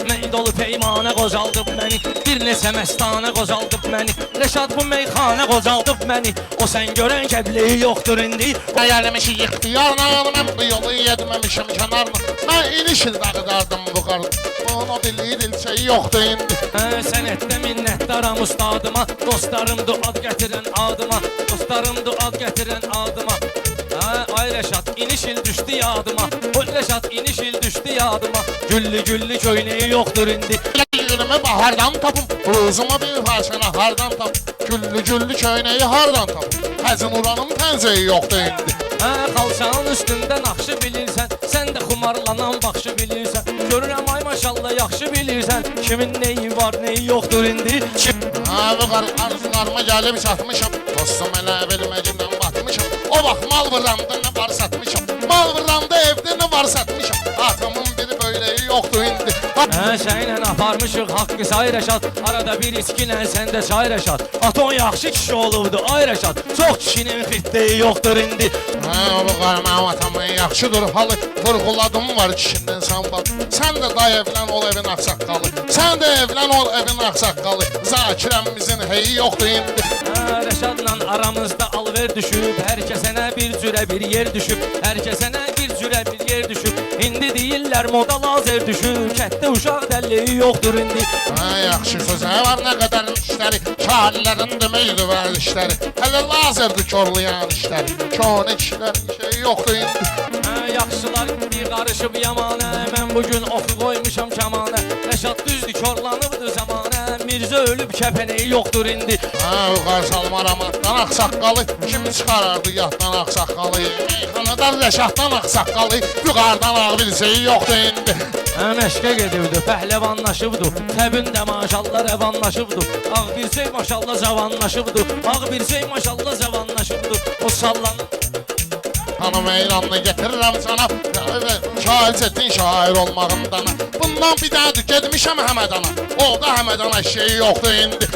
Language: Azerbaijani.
Etmək dolu peymana qocaldıb məni, bir neçə məstana qocaldıb məni. Rəşad bu meyxana qocaldıb məni, o sən görən kəbleyi yoxdur indi. Hayalimi ki ixtiyarla, mən bu yolu yedməmişim kənarla. Mən iniş il dağıdardım bu qarın, bunun o dili dilçəyi yoxdur indi. Sənətdə minnətdaram ustadıma, dostlarımdır ad gətirən adıma, dostlarımdır ad gətirən adıma. Ay Rəşad, iniş il düşdü yadıma, o Rəşad iniş il düşdü yadıma. Güllü güllü köynəyi yoxdur indi. Gülümü bahardan tapım, ruzumu bir parçana hardan tapım. Güllü güllü köynəyi hardan tapım, Həzin Uranın pəncəyi yoxdur indi. Xalçanın üstündə naxşı bilirsən, sən də xumarlanan baxşı bilirsən. Görürəm ay maşallah yaxşı bilirsən, kimin neyi var neyi yoxdur indi. Bu arzularıma gəlib çatmışam, dostum elə bilməcimdən batmışam. O vaxt mal vırramda nə var satmışam, mal vırramda evdə nə var satmışam. Atamın biri böyleyi yoxdur indi. Sənlə aparmışıq haqqı say Rəşad, arada bir içkinlə səndə çay Rəşad. Aton yaxşı kişi olubdu ay Rəşad, çox kişinin xitdeyi yoxdur indi. Bu qarmağım atamın yaxşıdır halı, vurğuladım var kişindən sambal. Sən də day evlən ol evin axsaqqalı, sən də evlən ol evin axsaqqalı. Zakirəmizin heyi yoxdur indi. Rəşadla aramızda alver düşüb, hər kəsənə bir cürə bir yer düşüb, hər kəsənə bir cürə bir yer düşüb. İndi deyirlər moda lazer düşüb, kətdə uşaq dəlliyi yoxdur indi. Yaxşı sözə var nə qədər işləri, şairlərin deməkdir vərdişləri. Hələ lazerdir körlayan işləri, könə kişilərin şeyi yoxdur indi. Yaxşılar bir qarışıb yamanə, mən bugün oxu qoymuşam kəmanə. Rəşad düzdür körlanıbdır zamanə, Mirzə ölüb kəpənəyi yoxdur indi. Qarşalma ramatdan axsaqqalı, kim çıxarardı yatdan axsaqqalı. Meyxanadan Rəşaddan axsaqqalı, yuqardan ağ bir şeyi yoxdur indi. Məşqə gedirdi, pəhləvanlaşıbdı, təbin də maşallah rəvanlaşıbdı. Ağ bir şey maşallah cavanlaşıbdı, ağ bir şey maşallah cavanlaşıbdı. O sallanıb Hanım eyranını getirirəm sana, şair çetin şair olmağımdana. Bundan bir dədir gedmişəm Həmədana, o da Həmədana şeyi yoxdur indi.